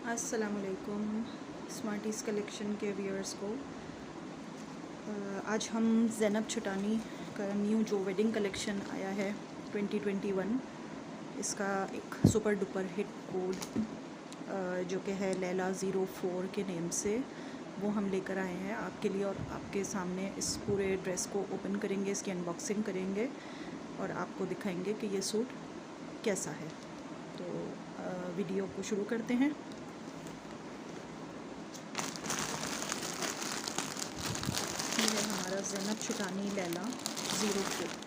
अस्सलामुअलैकुम Smarties collection के viewers को आज हम ज़ैनब छोटानी का न्यू जो वेडिंग कलेक्शन आया है 2021 इसका एक सुपर डुपर हिट कोड जो कि है लैला 04 के नेम से वो हम लेकर आए हैं आपके लिए और आपके सामने इस पूरे ड्रेस को ओपन करेंगे, इसकी अनबॉक्सिंग करेंगे और आपको दिखाएंगे कि ये सूट कैसा है। तो वीडियो को शुरू करते हैं। ये है हमारा ज़ैनब छोटानी लैला 04।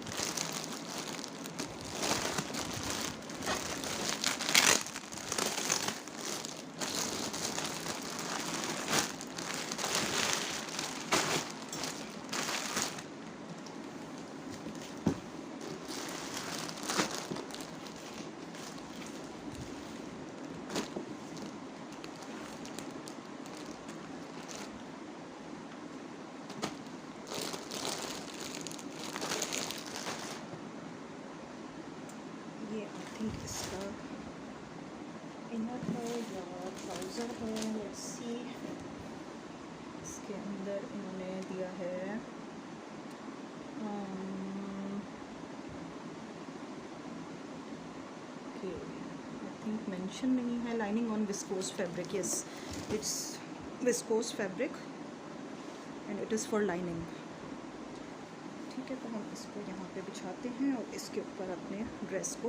ये आई थिंक इसका इनर है या ट्राउज़र है, लेट्स सी। इसके अंदर इन्होंने दिया है ओके, आई थिंक मेंशन नहीं है। Lining on viscous fabric, yes it's viscous fabric and it is for lining. ठीक है, तो हम इसको यहाँ पे बिछाते हैं और इसके ऊपर अपने ड्रेस को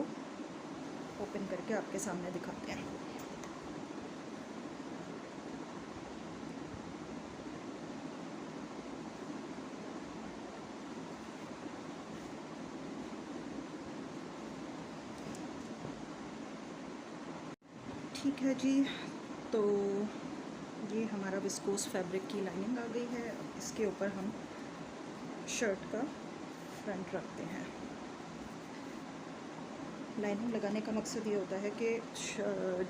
ओपन करके आपके सामने दिखाते हैं। ठीक है जी, तो ये हमारा विस्कोस फैब्रिक की लाइनिंग आ गई है। अब इसके ऊपर हम शर्ट का फ्रंट रखते हैं। लाइनिंग लगाने का मकसद ये होता है कि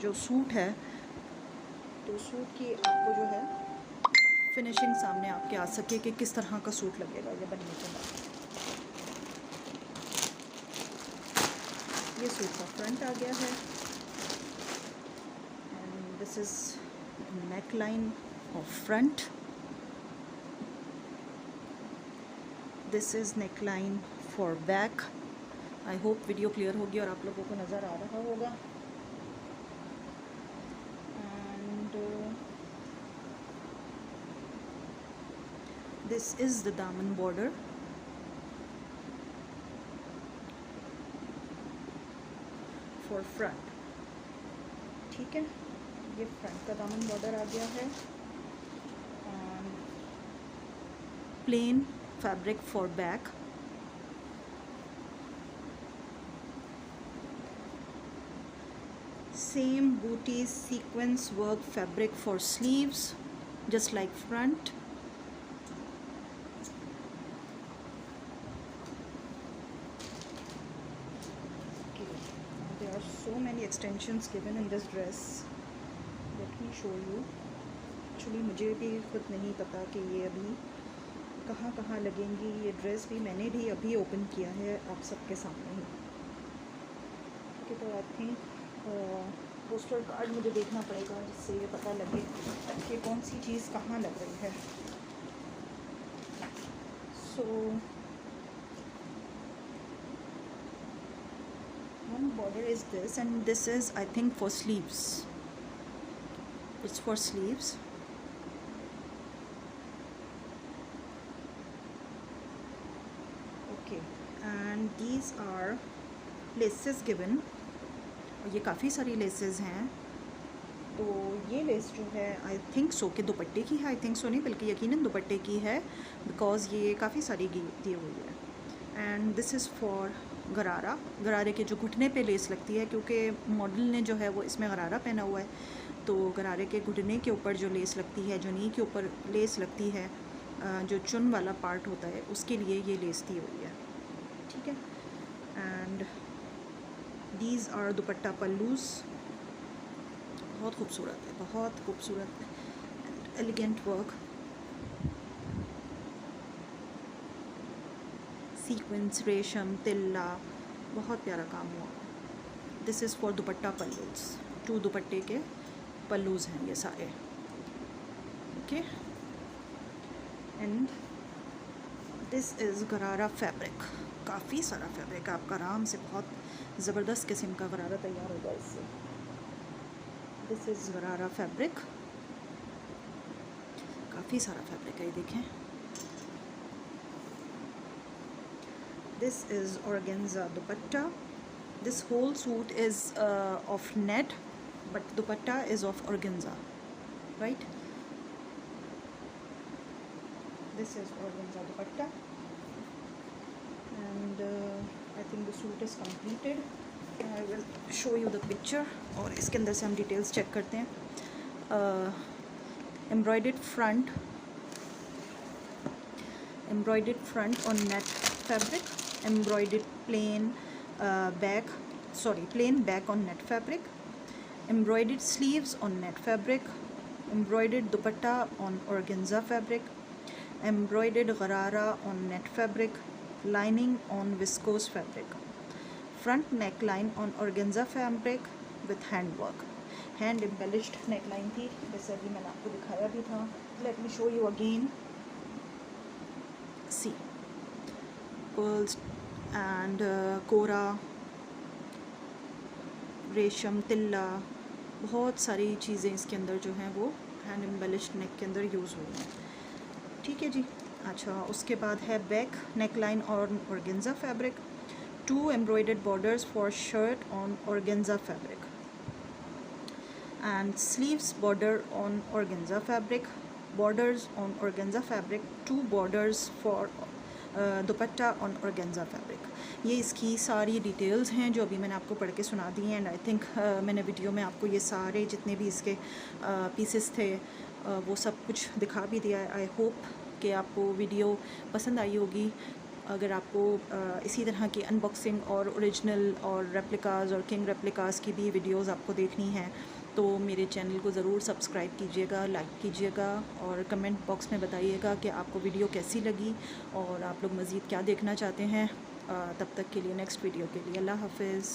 जो सूट है तो सूट की आपको जो है फिनिशिंग सामने आपके आ सके कि किस तरह का सूट लगेगा ये बनने के बाद। ये सूट का फ्रंट आ गया है and this is neck line of front, this is neck line for back. I hope video clear होगी और आप लोगों को नज़र आ रहा होगा। एंड दिस इज़ द दामन बॉर्डर। फॉर फ्रंट, ठीक है, ये फ्रंट का दामन बॉर्डर आ गया है। Plane fabric for back, same booty sequence work fabric for sleeves just like front. Okay, there are so many extensions given in this dress. Let me show you. Actually मुझे भी खुद नहीं पता कि ये अभी कहाँ कहाँ लगेंगी। ये ड्रेस भी मैंने भी अभी ओपन किया है आप सबके सामने ही। ठीक है, तो आई थिंक पोस्टर कार्ड मुझे देखना पड़ेगा जिससे ये पता लगे कि कौन सी चीज़ कहाँ लग रही है। So one border is this and this is I think for sleeves, it's for sleeves. Okay, and these are laces given, और ये काफ़ी सारी लेसेस हैं। तो ये लेस जो है आई थिंक सो के दुपट्टे की है, आई थिंक सो नहीं बल्कि यकीनन दुपट्टे की है बिकॉज़ ये काफ़ी सारी दी हुई है। एंड दिस इज़ फॉर गरारा, गरारे के जो घुटने पे लेस लगती है, क्योंकि मॉडल ने जो है वो इसमें गरारा पहना हुआ है, तो गरारे के घुटने के ऊपर जो लेस लगती है, जो नी के ऊपर लेस लगती है, जो चुन वाला पार्ट होता है उसके लिए ये लेस दी हुई है। ठीक है, एंड दीज आर दुपट्टा पल्लूज़। बहुत खूबसूरत है, बहुत खूबसूरत एलिगेंट वर्क, सीक्वेंस, रेशम, तिल्ला, बहुत प्यारा काम हुआ। दिस इज़ फॉर दुपट्टा पल्लूज़, 2 दुपट्टे के पल्लूज़ हैं ये सारे, ओके। एंड दिस इज़ गरारा फैब्रिक, काफ़ी सारा फैब्रिक, आपका आराम से बहुत ज़बरदस्त किस्म का गरारा तैयार होगा इससे। दिस इज़ गरारा फैब्रिक, काफ़ी सारा फैब्रिक है ये देखें। This is organza dupatta. This whole suit is of net but dupatta is of organza, right. This is organza dupatta and I think the suit is completed. I will show you the picture और इसके अंदर से हम details check करते हैं। embroidered front on net fabric, embroidered plain back on net fabric, embroidered sleeves on net fabric, embroidered dupatta on organza fabric, embroidered gharara on net fabric, lining on viscose fabric, front neckline on organza fabric with hand work, hand embellished neckline थी, जैसे अभी मैंने आपको दिखाया भी था। Let me show you again. See, pearls and कोरा, रेशम, तिल्ला, बहुत सारी चीज़ें इसके अंदर जो हैं वो हैंड एम्बेलिश्ड नेक के अंदर यूज़ हुई हैं, ठीक है जी। अच्छा, उसके बाद है बैक नेकलाइन और organza fabric, 2 embroidered borders for shirt on organza fabric and sleeves border on organza fabric, borders on organza fabric, 2 borders for dupatta on organza fabric. ये इसकी सारी डिटेल्स हैं जो अभी मैंने आपको पढ़ के सुना दी हैं। एंड आई थिंक मैंने वीडियो में आपको ये सारे जितने भी इसके पीसेस थे वो सब कुछ दिखा भी दिया है। आई होप कि आपको वीडियो पसंद आई होगी। अगर आपको इसी तरह की अनबॉक्सिंग और ओरिजिनल और रेप्लिकाज़ और किंग रेप्लिकाज़ की भी वीडियोस आपको देखनी हैं तो मेरे चैनल को ज़रूर सब्सक्राइब कीजिएगा, लाइक कीजिएगा और कमेंट बॉक्स में बताइएगा कि आपको वीडियो कैसी लगी और आप लोग मज़ीद क्या देखना चाहते हैं। तब तक के लिए नेक्स्ट वीडियो के लिए अल्लाह हाफ़िज़।